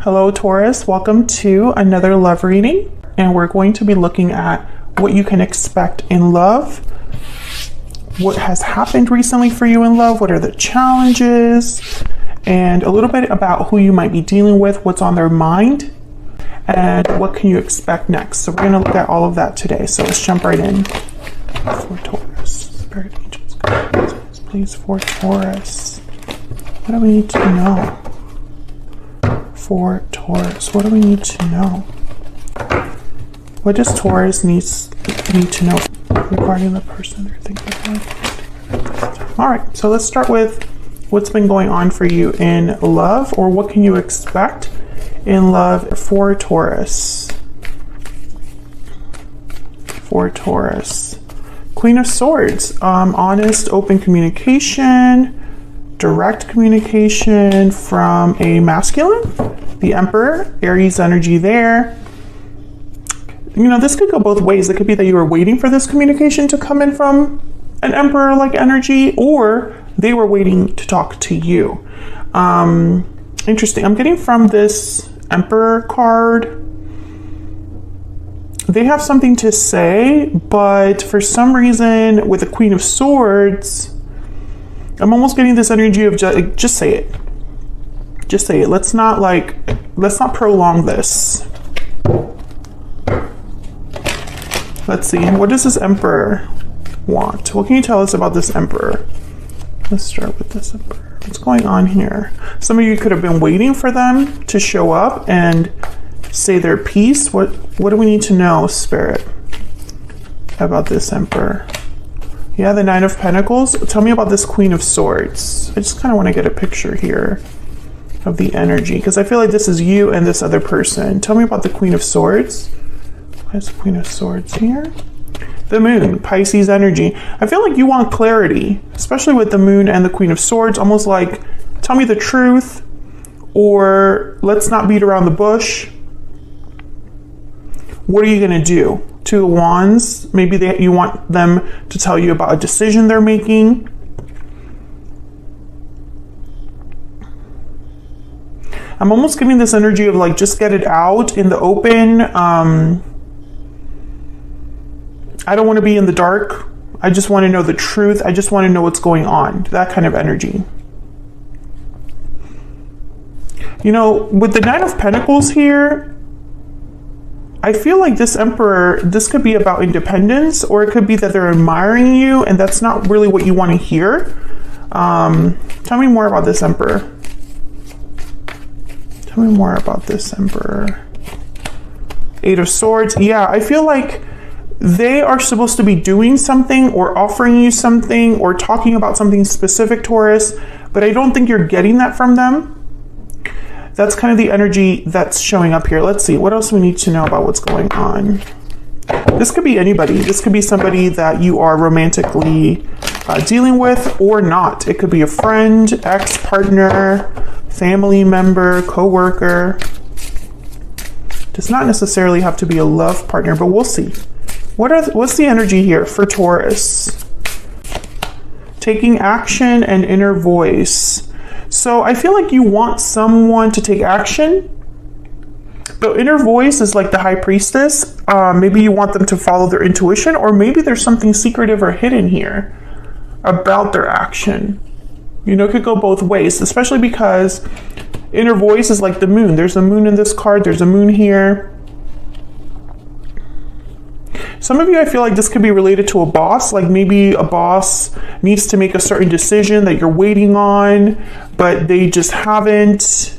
Hello Taurus, welcome to another love reading, and we're going to be looking at what you can expect in love, what has happened recently for you in love, what are the challenges, and a little bit about who you might be dealing with, what's on their mind, and what can you expect next. So we're going to look at all of that today. So let's jump right in. For Taurus, Spirit Angels, guides, please, for Taurus. What do we need to know? For Taurus, what do we need to know? What does Taurus need to know regarding the person they're thinking of? All right, so let's start with what's been going on for you in love, or what can you expect in love for Taurus? For Taurus. Queen of Swords, honest, open communication, direct communication from a masculine. The Emperor, Aries energy there. You know, this could go both ways. It could be that you were waiting for this communication to come in from an Emperor-like energy, or they were waiting to talk to you. Interesting. I'm getting from this Emperor card, they have something to say, but for some reason with the Queen of Swords, I'm almost getting this energy of just say it. Just say it. Let's not prolong this. Let's see. What does this Emperor want? What can you tell us about this Emperor? Let's start with this Emperor. What's going on here? Some of you could have been waiting for them to show up and say their piece. What do we need to know, Spirit, about this Emperor? Yeah, the Nine of Pentacles. Tell me about this Queen of Swords. I just kind of want to get a picture here of the energy, because I feel like this is you and this other person. Tell me about the Queen of Swords. Why is the Queen of Swords here? The Moon, Pisces energy. I feel like you want clarity, especially with the Moon and the Queen of Swords, almost like, tell me the truth, or let's not beat around the bush. What are you going to do? Two of Wands, maybe you want them to tell you about a decision they're making. I'm almost getting this energy of like, just get it out in the open. I don't want to be in the dark. I just want to know the truth. I just want to know what's going on. That kind of energy. You know, with the Nine of Pentacles here, I feel like this Emperor, this could be about independence, or it could be that they're admiring you, and that's not really what you want to hear. Tell me more about this Emperor. Tell me more about this Emperor. Eight of Swords. Yeah, I feel like they are supposed to be doing something or offering you something or talking about something specific, Taurus, but I don't think you're getting that from them. That's kind of the energy that's showing up here. Let's see, what else we need to know about what's going on? This could be anybody. This could be somebody that you are romantically dealing with or not. It could be a friend, ex-partner, family member, co-worker. Does not necessarily have to be a love partner, but we'll see. What's the energy here for Taurus? Taking action and inner voice. So I feel like you want someone to take action. The inner voice is like the High Priestess. Maybe you want them to follow their intuition, or maybe there's something secretive or hidden here about their action. You know, it could go both ways, especially because inner voice is like the Moon. There's a Moon in this card. There's a Moon here. Some of you, I feel like this could be related to a boss. Like maybe a boss needs to make a certain decision that you're waiting on, but they just haven't,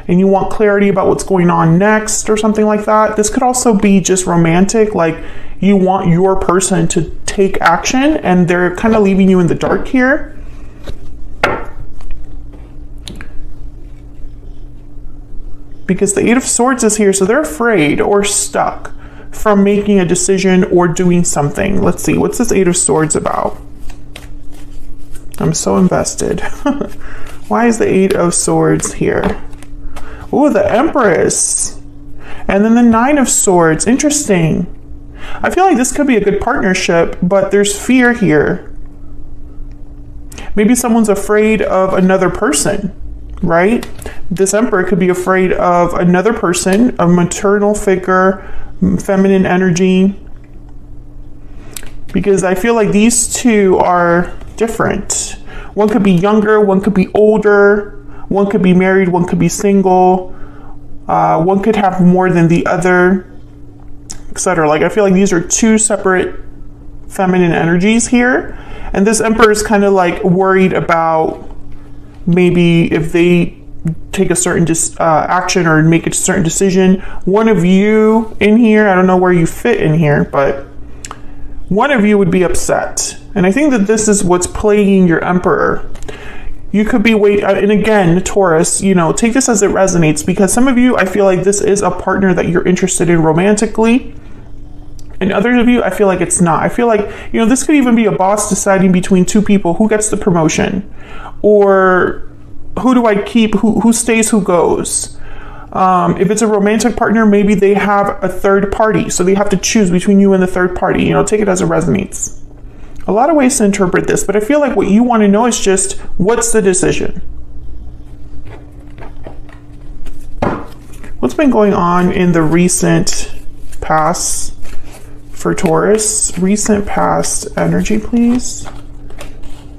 and you want clarity about what's going on next or something like that. This could also be just romantic, like you want your person to take action and they're kind of leaving you in the dark here. Because the Eight of Swords is here, so they're afraid or stuck from making a decision or doing something. Let's see, what's this Eight of Swords about? I'm so invested. Why is the Eight of Swords here? Oh, the Empress. And then the Nine of Swords. Interesting. I feel like this could be a good partnership, but there's fear here. Maybe someone's afraid of another person. right? This Emperor could be afraid of another person, a maternal figure, feminine energy, because I feel like these two are different. One could be younger, one could be older, one could be married, one could be single, one could have more than the other, etc. Like I feel like these are two separate feminine energies here, and this Emperor is kind of like worried about maybe if they take a certain action or make a certain decision, one of you in here, I don't know where you fit in here, but one of you would be upset. And I think that this is what's plaguing your Emperor. You could be and again, Taurus, you know, take this as it resonates, because some of you, I feel like this is a partner that you're interested in romantically. And others of you, I feel like it's not. I feel like, you know, this could even be a boss deciding between two people who gets the promotion, or who do I keep, who stays, who goes. If it's a romantic partner, maybe they have a third party, so they have to choose between you and the third party. You know, take it as it resonates. A lot of ways to interpret this, but I feel like what you want to know is just, what's the decision? What's been going on in the recent past for Taurus? Recent past energy, please.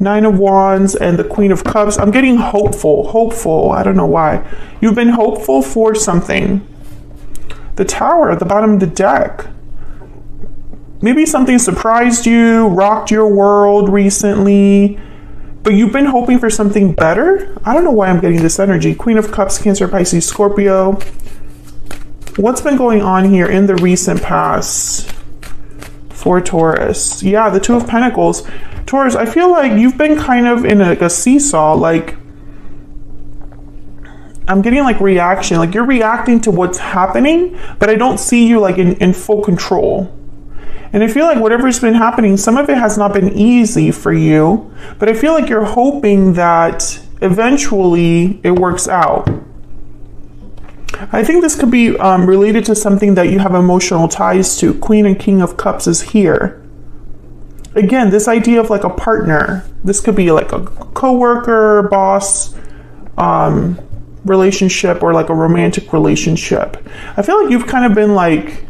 9 of Wands and the Queen of Cups. I'm getting hopeful. I don't know why. You've been hopeful for something. The Tower at the bottom of the deck. Maybe something surprised you, rocked your world recently, but you've been hoping for something better? I don't know why I'm getting this energy. Queen of Cups, Cancer, Pisces, Scorpio. What's been going on here in the recent past for Taurus? Yeah, the Two of Pentacles. Taurus, I feel like you've been kind of in a seesaw, like I'm getting like reaction, like you're reacting to what's happening, but I don't see you like in full control. And I feel like whatever's been happening, some of it has not been easy for you, but I feel like you're hoping that eventually it works out. I think this could be related to something that you have emotional ties to. Queen and King of Cups is here. Again, this idea of like a partner. This could be like a co-worker, boss, relationship, or like a romantic relationship. I feel like you've kind of been like,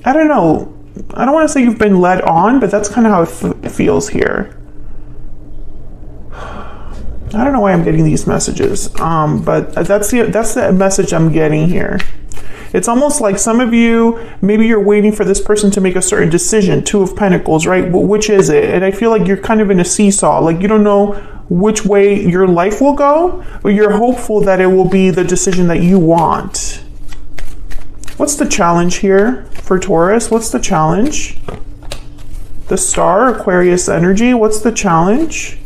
I don't know, I don't want to say you've been led on, but that's kind of how it feels here. I don't know why I'm getting these messages, but that's the message I'm getting here. It's almost like some of you, maybe you're waiting for this person to make a certain decision. Two of Pentacles, right? But which is it? And I feel like you're kind of in a seesaw. Like you don't know which way your life will go, but you're hopeful that it will be the decision that you want. What's the challenge here for Taurus? What's the challenge? The Star, Aquarius energy. What's the challenge?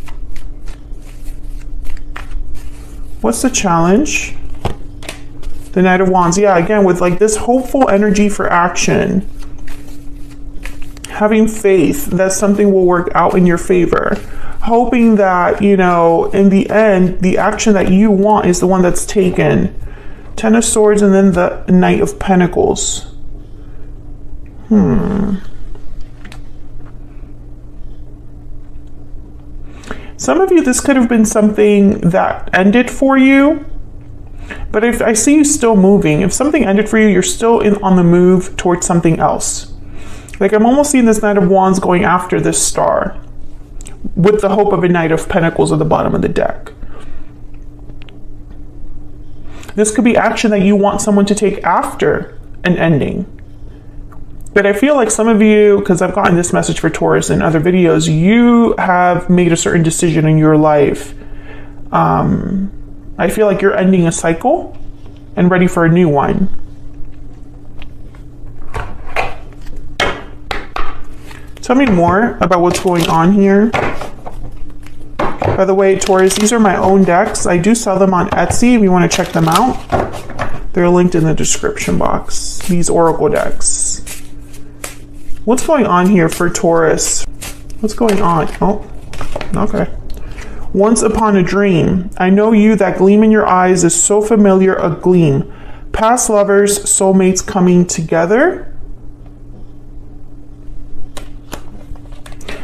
What's the challenge? The Knight of Wands. Yeah, again, with like this hopeful energy for action. Having faith that something will work out in your favor. Hoping that, you know, in the end, the action that you want is the one that's taken. Ten of Swords and then the Knight of Pentacles. Some of you, this could have been something that ended for you. But if I see you still moving, if something ended for you, you're still on the move towards something else. Like I'm almost seeing this Knight of Wands going after this Star with the hope of a Knight of Pentacles at the bottom of the deck. This could be action that you want someone to take after an ending. But I feel like some of you, because I've gotten this message for Taurus in other videos, you have made a certain decision in your life. I feel like you're ending a cycle and ready for a new one. Tell me more about what's going on here. By the way, Taurus, these are my own decks. I do sell them on Etsy if you want to check them out. They're linked in the description box. These Oracle decks. What's going on here for Taurus? What's going on? Oh, okay. Once upon a dream. I know you, that gleam in your eyes is so familiar, a gleam. Past lovers, soulmates coming together.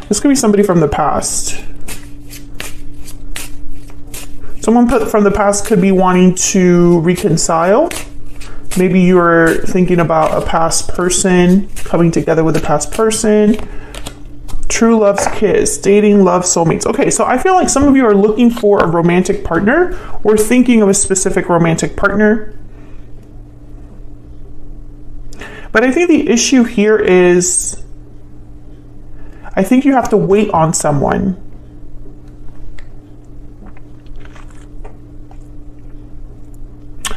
This could be somebody from the past. Someone from the past could be wanting to reconcile. Maybe you're thinking about a past person, coming together with a past person. True love's kiss, dating, love, soulmates. Okay, so I feel like some of you are looking for a romantic partner or thinking of a specific romantic partner. But I think the issue here is, I think you have to wait on someone.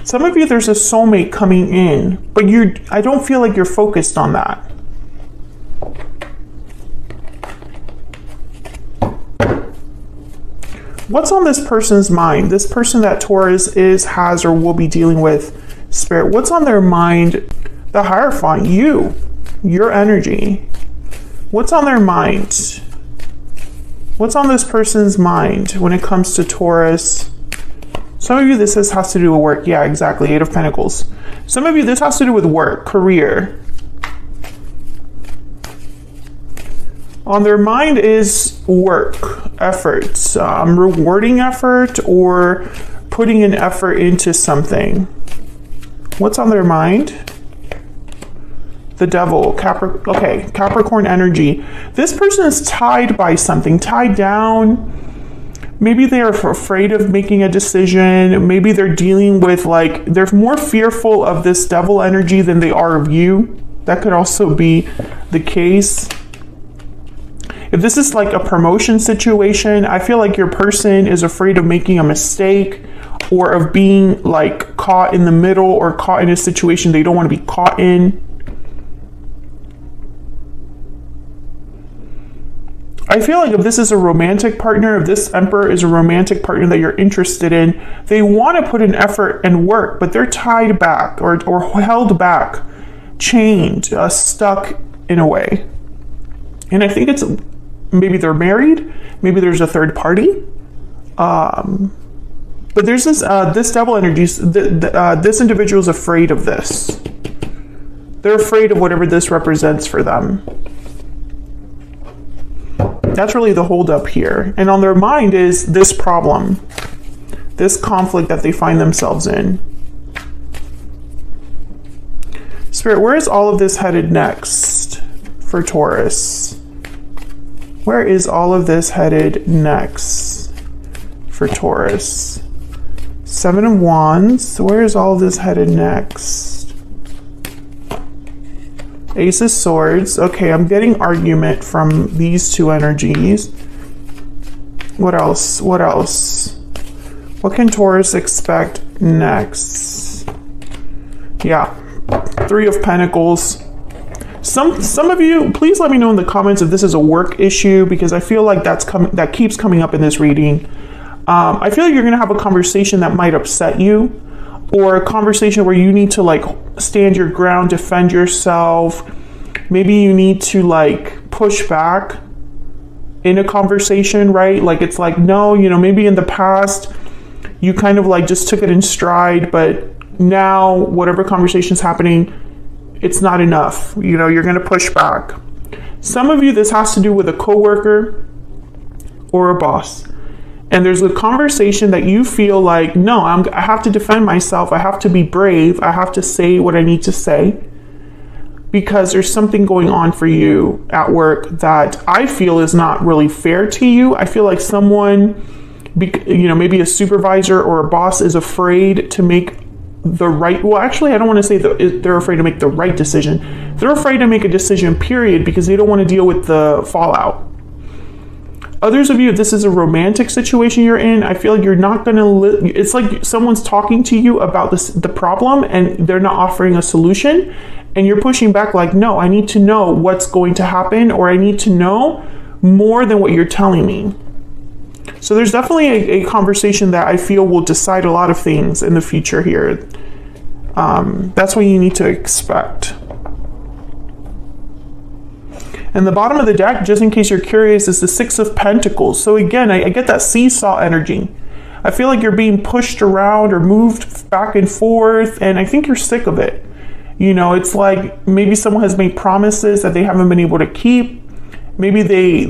Some of you, there's a soulmate coming in, but I don't feel like you're focused on that. What's on this person's mind? This person that Taurus has, or will be dealing with, Spirit, what's on their mind? The Hierophant, your energy. What's on their mind? What's on this person's mind when it comes to Taurus? Some of you, this has to do with work. Yeah, exactly. 8 of Pentacles. Some of you, this has to do with work, career. On their mind is work, efforts, rewarding effort, or putting an effort into something. What's on their mind? The Devil, Capricorn energy. This person is tied by something, tied down. Maybe they are afraid of making a decision. Maybe they're dealing with, like, they're more fearful of this Devil energy than they are of you. That could also be the case. If this is like a promotion situation, I feel like your person is afraid of making a mistake or of being like caught in the middle or caught in a situation they don't want to be caught in. I feel like if this is a romantic partner, if this Emperor is a romantic partner that you're interested in, they want to put an effort and work, but they're tied back or held back, chained, stuck in a way. And I think it's maybe they're married, maybe there's a third party. But there's this Devil energy, this individual is afraid of this. They're afraid of whatever this represents for them. That's really the holdup here. And on their mind is this problem, this conflict that they find themselves in. Spirit, where is all of this headed next for Taurus? Where is all of this headed next for Taurus? 7 of Wands. Where is all of this headed next? Ace of Swords. Okay, I'm getting argument from these two energies. What else? What else? What can Taurus expect next? Yeah, 3 of Pentacles. Some of you, please let me know in the comments if this is a work issue, because I feel like that keeps coming up in this reading. I feel like you're gonna have a conversation that might upset you, or a conversation where you need to like stand your ground, defend yourself. Maybe you need to like push back in a conversation, right? Like it's like, no, you know, maybe in the past you kind of like just took it in stride, but now whatever conversation's happening, it's not enough. You know, you're gonna push back. Some of you, this has to do with a coworker or a boss. And there's a conversation that you feel like, no, I have to defend myself. I have to be brave. I have to say what I need to say, because there's something going on for you at work that I feel is not really fair to you. I feel like someone, you know, maybe a supervisor or a boss is afraid to make the right, well, actually, I don't want to say that they're afraid to make the right decision. They're afraid to make a decision, period, because they don't want to deal with the fallout. Others of you, if this is a romantic situation you're in, I feel like you're not going to, it's like someone's talking to you about the problem and they're not offering a solution, and you're pushing back like, no, I need to know what's going to happen, or I need to know more than what you're telling me. So there's definitely a conversation that I feel will decide a lot of things in the future here. That's what you need to expect. And the bottom of the deck, just in case you're curious, is the 6 of Pentacles. So again, I get that seesaw energy. I feel like you're being pushed around or moved back and forth, and I think you're sick of it. You know, it's like maybe someone has made promises that they haven't been able to keep. Maybe they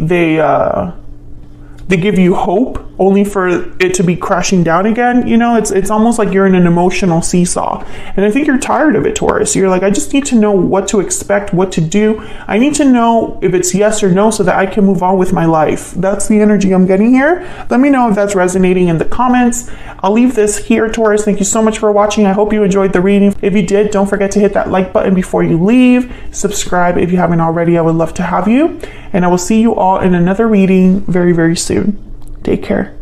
give you hope only for it to be crashing down again. You know, it's almost like you're in an emotional seesaw. And I think you're tired of it, Taurus. You're like, I just need to know what to expect, what to do. I need to know if it's yes or no so that I can move on with my life. That's the energy I'm getting here. Let me know if that's resonating in the comments. I'll leave this here, Taurus. Thank you so much for watching. I hope you enjoyed the reading. If you did, don't forget to hit that like button before you leave. Subscribe if you haven't already. I would love to have you. And I will see you all in another reading very, very soon. Take care.